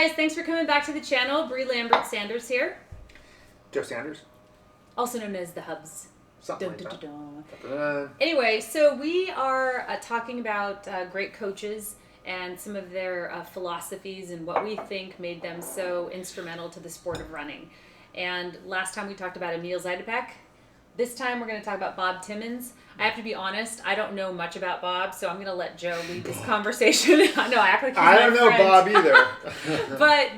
guys, thanks for coming back to the channel. Bree Lambert Sanders here. Joe Sanders. Also known as the Hubs. Something Dun, like dun, that. dun, dun. Anyway, so we are talking about great coaches and some of their philosophies and what we think made them so instrumental to the sport of running. And last time we talked about Emil Zajdapek. This time we're going to talk about Bob Timmons. I have to be honest, I don't know much about Bob, so I'm going to let Joe lead this conversation. No, I act like he's I don't know Bob either.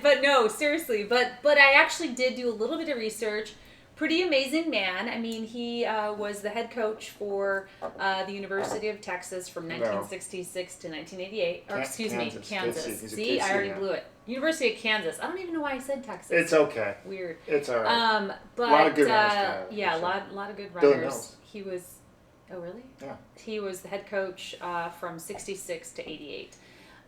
but no, seriously. But I actually did do a little bit of research. Pretty amazing man. I mean, he was the head coach for the University of Texas from 1966 to 1988. Or Kansas. See, I already blew it. University of Kansas. I don't even know why I said Texas. It's okay. Weird. It's all right. But a lot of good runners. Yeah, a lot of good runners. He was. Oh, really? Yeah. He was the head coach from 66 to 88.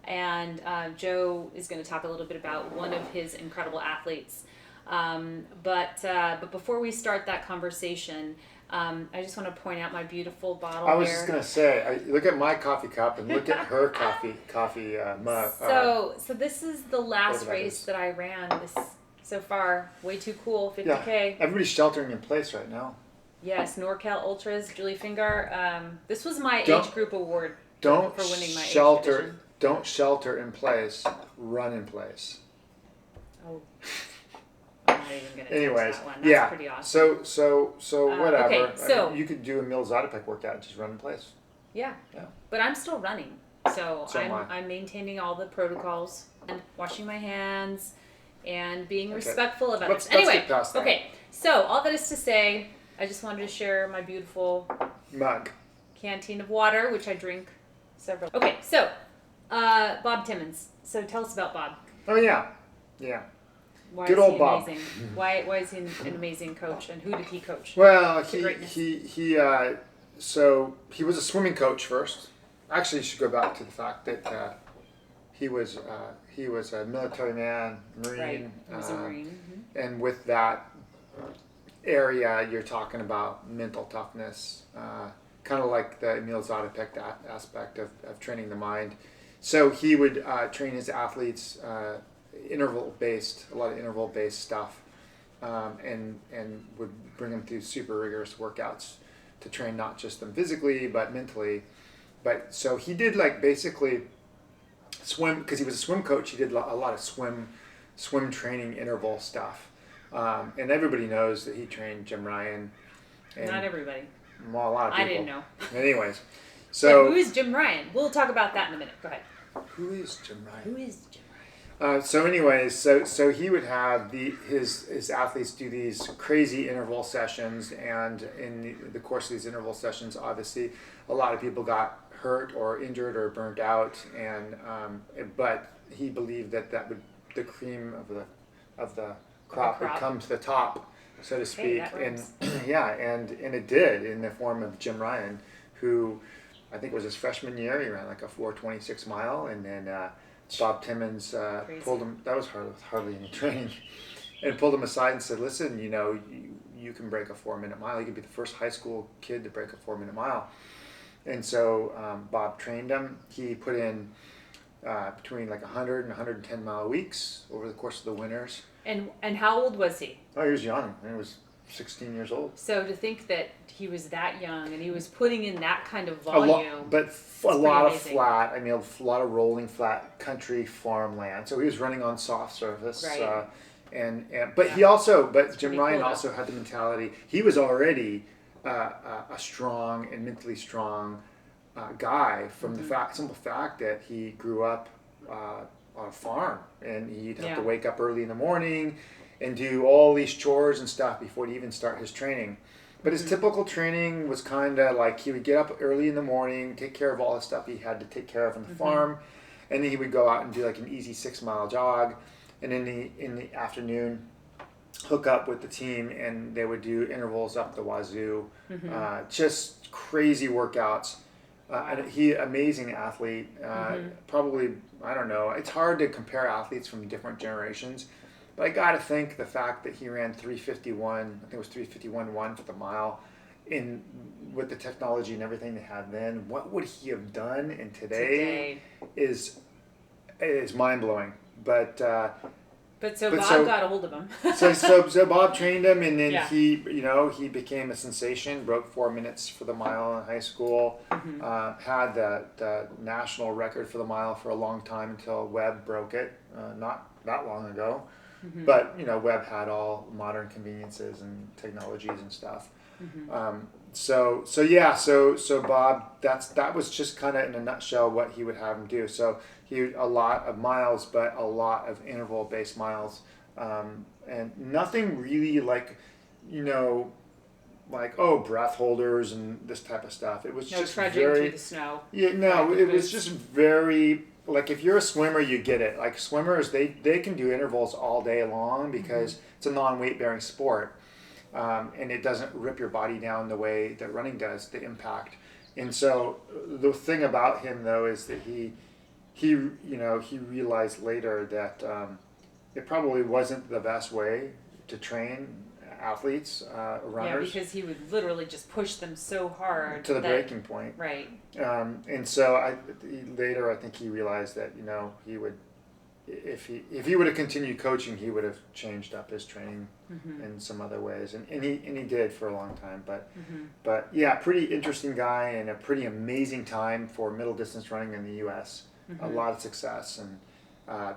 And Joe is going to talk a little bit about one of his incredible athletes. But before we start that conversation, I just want to point out my beautiful bottle. I was just gonna say, look at my coffee cup and look at her coffee mug. So this is the last race that I ran so far. Way too cool, 50K. Yeah, everybody's sheltering in place right now. Yes, NorCal Ultras, Julie Fingar. This was my age group award for winning my age division. Don't shelter in place. Run in place. Oh. I'm not even gonna Anyways, that one. That's pretty awesome. So whatever. Okay, so you could do a Emil Zajdapek workout, just run in place. Yeah. But I'm still running, so I'm maintaining all the protocols and washing my hands and being respectful of others. Let's get past that. Okay. So all that is to say, I just wanted to share my beautiful mug canteen of water, which I drink several. Okay, so Bob Timmons. So tell us about Bob. Oh yeah. Why Good is old he Bob. amazing? Why is he an amazing coach, and who did he coach? Well, so he was a swimming coach first. Actually, you should go back to the fact that he was a military man, Marine. Right. He was a Marine. And with that area, you're talking about mental toughness, kind of like the Emil Zajdapek aspect of training the mind. So he would train his athletes. A lot of interval-based stuff, and would bring them through super rigorous workouts to train not just them physically but mentally. But so he did basically swim, because he was a swim coach. He did a lot of swim training interval stuff, and everybody knows that he trained Jim Ryun. Not everybody. Well, a lot of people. I didn't know. Anyways, so who is Jim Ryun? We'll talk about that in a minute. Go ahead. Who is Jim Ryun? So he would have his athletes do these crazy interval sessions, and in the course of these interval sessions, obviously, a lot of people got hurt or injured or burnt out, and but he believed that the cream of the crop would come to the top, so to speak, and and it did, in the form of Jim Ryun, who I think was his freshman year. He ran like a 4:26 mile, and then Bob Timmons pulled him. That was hardly any training, and pulled him aside and said, "Listen, you can break a 4-minute mile. You could be the first high school kid to break a 4-minute mile." And so Bob trained him. He put in between 100 and 110 mile weeks over the course of the winters. And how old was he? Oh, he was young. He was 16 years old. So to think that he was that young and he was putting in that kind of volume. A lot of flat. I mean, a lot of rolling flat country farmland. So he was running on soft surface. Right. But Jim Ryun also had the mentality. He was already a strong and mentally strong guy from the simple fact that he grew up on a farm, and he'd have to wake up early in the morning and do all these chores and stuff before he'd even start his training. But his typical training was kind of like he would get up early in the morning, take care of all the stuff he had to take care of on the farm, and then he would go out and do an easy 6-mile jog, and in the afternoon hook up with the team, and they would do intervals up the wazoo, just crazy workouts. Amazing athlete. Probably, I don't know. It's hard to compare athletes from different generations. But I got to think the fact that he ran 3:51, I think it was 3:51.1 for the mile, with the technology and everything they had then, what would he have done? And today is mind blowing. but Bob got a hold of him. so Bob trained him, and then Yeah. he became a sensation. Broke 4 minutes for the mile in high school. Had the national record for the mile for a long time until Webb broke it, not that long ago. But Webb had all modern conveniences and technologies and stuff. So Bob, that was just kind of in a nutshell what he would have him do. So he a lot of miles, but a lot of interval-based miles, and nothing really like breath holders and this type of stuff. It was No just trudging very through the snow. Yeah, no, Right, it was just very like if you're a swimmer, you get it. Like swimmers, they can do intervals all day long because it's a non-weight bearing sport. And it doesn't rip your body down the way that running does, the impact. And so the thing about him though is that he realized later that it probably wasn't the best way to train athletes, runners. Yeah, because he would literally just push them so hard to the breaking point. Right. And so later I think he realized that he would. If he would have continued coaching, he would have changed up his training in some other ways, and he did for a long time. But yeah, pretty interesting guy and a pretty amazing time for middle distance running in the U.S. A lot of success and a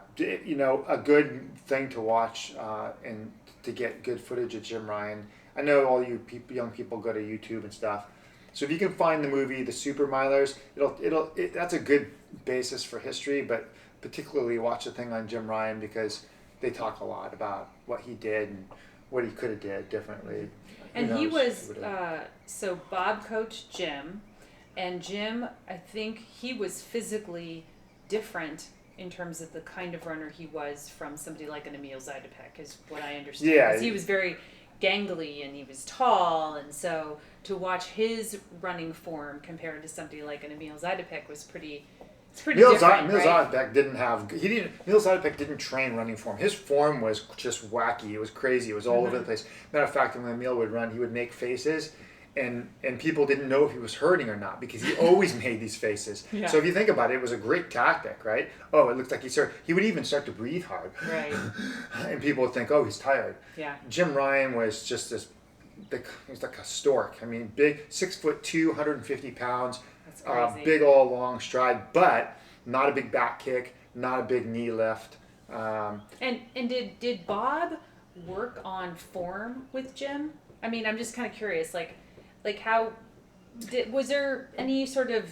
good thing to watch and to get good footage of Jim Ryun. I know all you young people go to YouTube and stuff, so if you can find the movie The Super Milers, that's a good basis for history, but particularly watch the thing on Jim Ryun because they talk a lot about what he did and what he could have did differently. And he was, so Bob coached Jim, and Jim, I think he was physically different in terms of the kind of runner he was from somebody like an Emil Zajdapek, is what I understand. Yeah. Because he was very gangly and he was tall, and so to watch his running form compared to somebody like an Emil Zajdapek was pretty different, Emil right? Zajdapek Emil Zajdapek didn't train running form. His form was just wacky. It was crazy. It was all over the place. Matter of fact, when Emil would run, he would make faces, and people didn't know if he was hurting or not because he always made these faces. Yeah. So if you think about it, it was a great tactic, right? Oh, it looked like he would even start to breathe hard. Right. And people would think, oh, he's tired. Yeah. Jim Ryun was just this big, he was like a stork. I mean, big, 6'2", 150 pounds. Crazy. Big old long stride, but not a big back kick, not a big knee lift. And did Bob work on form with Jim? I mean, I'm just kind of curious, like how was there any sort of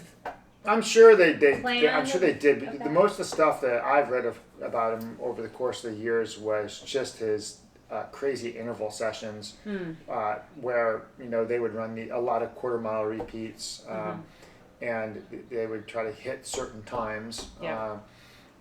I'm sure they did. plan I'm sure they did. But of the that? most of the stuff that I've read about him over the course of the years was just his crazy interval sessions, where they would run a lot of quarter mile repeats. And they would try to hit certain times. Yeah.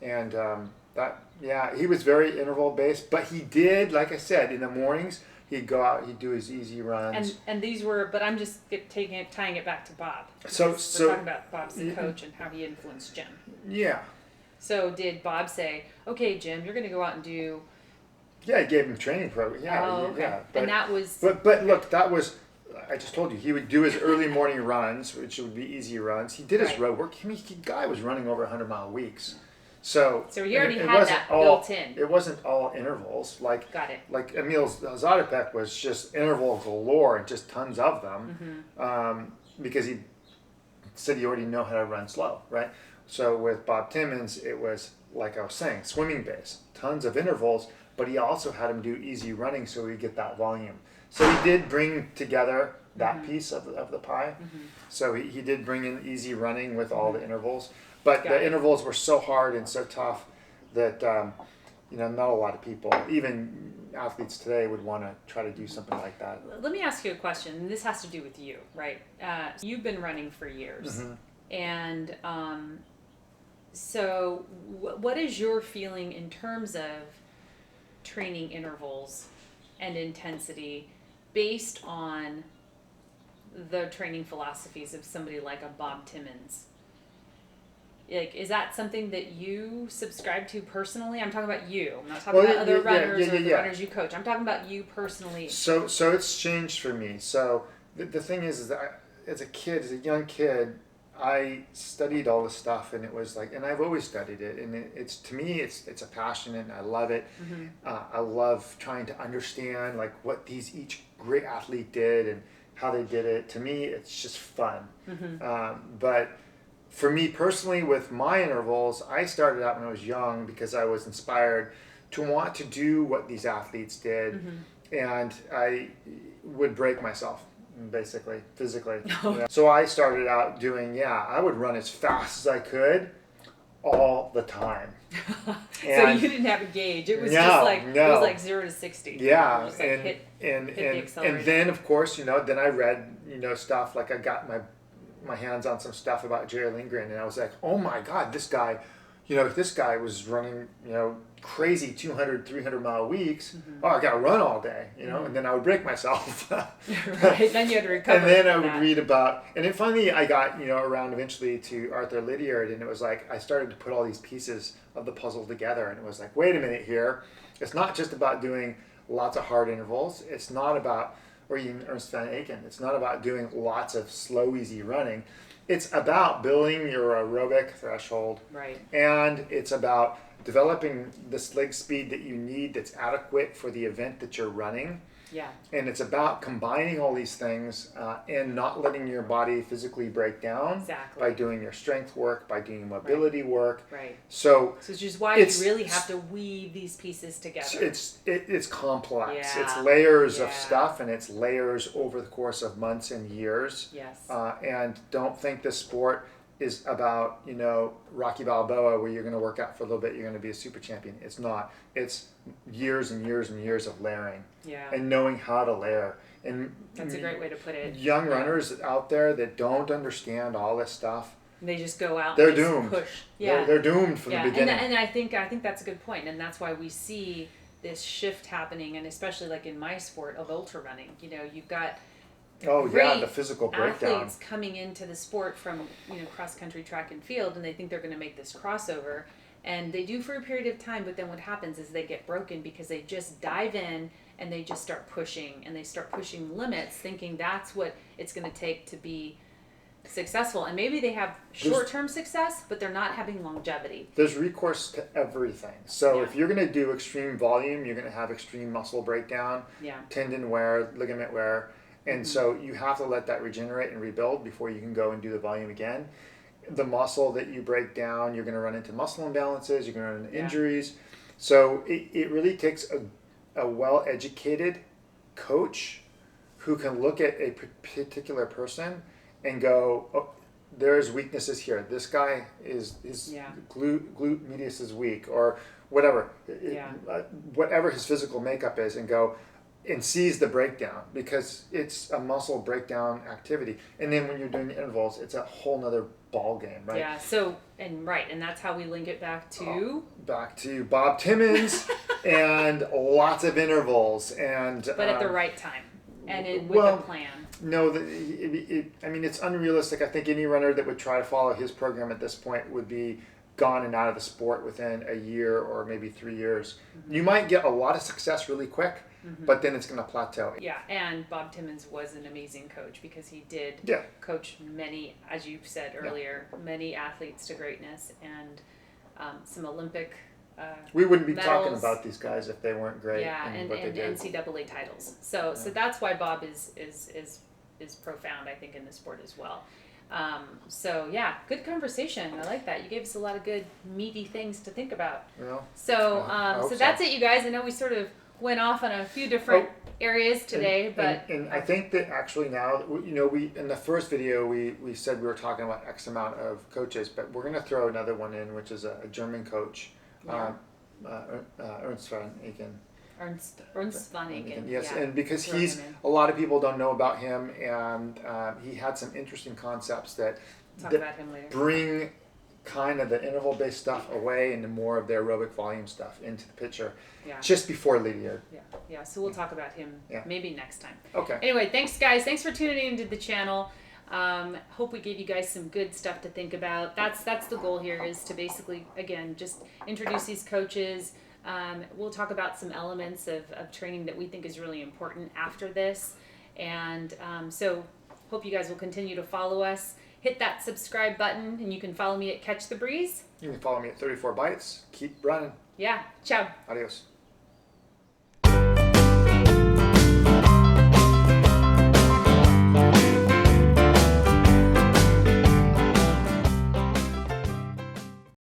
He was very interval based, but he did, like I said, in the mornings he'd go out, he'd do his easy runs. And these were, but I'm just tying it back to Bob. So We're talking about Bob's the coach and how he influenced Jim. Yeah. So did Bob say, "Okay, Jim, you're going to go out and do"? Yeah, he gave him training program. Yeah. Oh, okay. Yeah. And that was. But look, that was. I just told you he would do his early morning runs, which would be easy runs. He did his road work. I mean, the guy was running over 100-mile weeks. So he already it had wasn't that built in. It wasn't all intervals. Got it. Like Emil Zajdapek was just interval galore and just tons of them, because he said he already know how to run slow, right? So with Bob Timmons, it was like I was saying, swimming base, tons of intervals, but he also had him do easy running so he'd get that volume. So he did bring together that piece of the pie. So he did bring in easy running with all the intervals. But the intervals were so hard and so tough that not a lot of people, even athletes today, would want to try to do something like that. Let me ask you a question, and this has to do with you, right? You've been running for years. And so what is your feeling in terms of training intervals and intensity based on the training philosophies of somebody like a Bob Timmons? Like, is that something that you subscribe to personally? I'm talking about you. I'm not talking about other runners or the runners you coach. I'm talking about you personally. So it's changed for me. So the thing is that as a young kid, I studied all this stuff, and it was like, and I've always studied it, and it's to me, it's a passion, and I love it. I love trying to understand like what each great athlete did and how they did it. To me, it's just fun. But for me personally, with my intervals, I started out when I was young because I was inspired to want to do what these athletes did, and I would break myself, basically, physically. So I started out doing, I would run as fast as I could all the time. So you didn't have a gauge. It was just like it was like 0 to 60. Yeah, just like hit the accelerator. And then of course, then I read, stuff, like I got my hands on some stuff about Jerry Lindgren, and I was like, oh my God, this guy, this guy was running, crazy 200, 300 mile weeks. Oh, I got to run all day, and then I would break myself. Right, then you had to recover. And then I would read about, and then finally I got, around eventually to Arthur Lydiard, and it was like, I started to put all these pieces of the puzzle together, and it was like, wait a minute here. It's not just about doing lots of hard intervals. It's not about, or even Ernst van Aken, it's not about doing lots of slow, easy running. It's about building your aerobic threshold. Right. And it's about developing this leg speed that you need that's adequate for the event that you're running. Yeah. And it's about combining all these things and not letting your body physically break down. Exactly. By doing your strength work, by doing mobility work. Right. So it's just why you really have to weave these pieces together. It's complex. Yeah. It's layers of stuff, and it's layers over the course of months and years. Yes. And don't think this sport is about, Rocky Balboa, where you're going to work out for a little bit, you're going to be a super champion. It's not. It's years and years and years of layering. Yeah. And knowing how to layer. And that's a great way to put it. Young runners out there that don't understand all this stuff, they just go out. They're and just doomed. Push. Yeah. They're doomed from the beginning. And I think that's a good point, and that's why we see this shift happening, and especially like in my sport of ultra running. You've got the physical breakdown. Athletes coming into the sport from cross country, track and field, and they think they're going to make this crossover, and they do for a period of time. But then what happens is they get broken because they just dive in and they just start pushing, and they start pushing limits, thinking that's what it's going to take to be successful. And maybe they have short-term success, but they're not having longevity. There's recourse to everything. So if you're going to do extreme volume, you're going to have extreme muscle breakdown, tendon wear, ligament wear. And so you have to let that regenerate and rebuild before you can go and do the volume again. The muscle that you break down, you're going to run into muscle imbalances, you're going to run into injuries. So it really takes a well-educated coach who can look at a particular person and go, oh, there's weaknesses here. This guy his glute medius is weak, or whatever, whatever his physical makeup is, and go, and sees the breakdown, because it's a muscle breakdown activity. And then when you're doing the intervals, it's a whole nother ball game, right? Yeah. So and that's how we link it back to Bob Timmons and lots of intervals, but at the right time and with a plan. No, it's unrealistic. I think any runner that would try to follow his program at this point would be gone and out of the sport within a year or maybe 3 years. You might get a lot of success really quick, but then it's going to plateau. Yeah, and Bob Timmons was an amazing coach because he did coach many, as you said earlier, many athletes to greatness, and some Olympic we wouldn't be medals. Talking about these guys if they weren't great. And NCAA titles. So that's why Bob is profound, I think, in the sport as well. Good conversation. I like that. You gave us a lot of good meaty things to think about. So that's it, you guys. I know we sort of went off on a few different areas today, but I think that actually now, we in the first video we said we were talking about X amount of coaches, but we're going to throw another one in, which is a German coach, Ernst van Aken. Ernst van Aken. Yes, and because a lot of people don't know about him, and he had some interesting concepts that about him later. Bring kind of the interval-based stuff away and more of the aerobic volume stuff into the picture. Just before Lydiard. So we'll talk about him maybe next time. Okay. Anyway, thanks guys. Thanks for tuning into the channel. Hope we gave you guys some good stuff to think about. That's the goal here, is to basically, again, just introduce these coaches. We'll talk about some elements of training that we think is really important after this. And so hope you guys will continue to follow us. hit that subscribe button, and you can follow me at Catch the Breeze. You can follow me at 34 Bites. Keep running. Yeah. Ciao. Adios.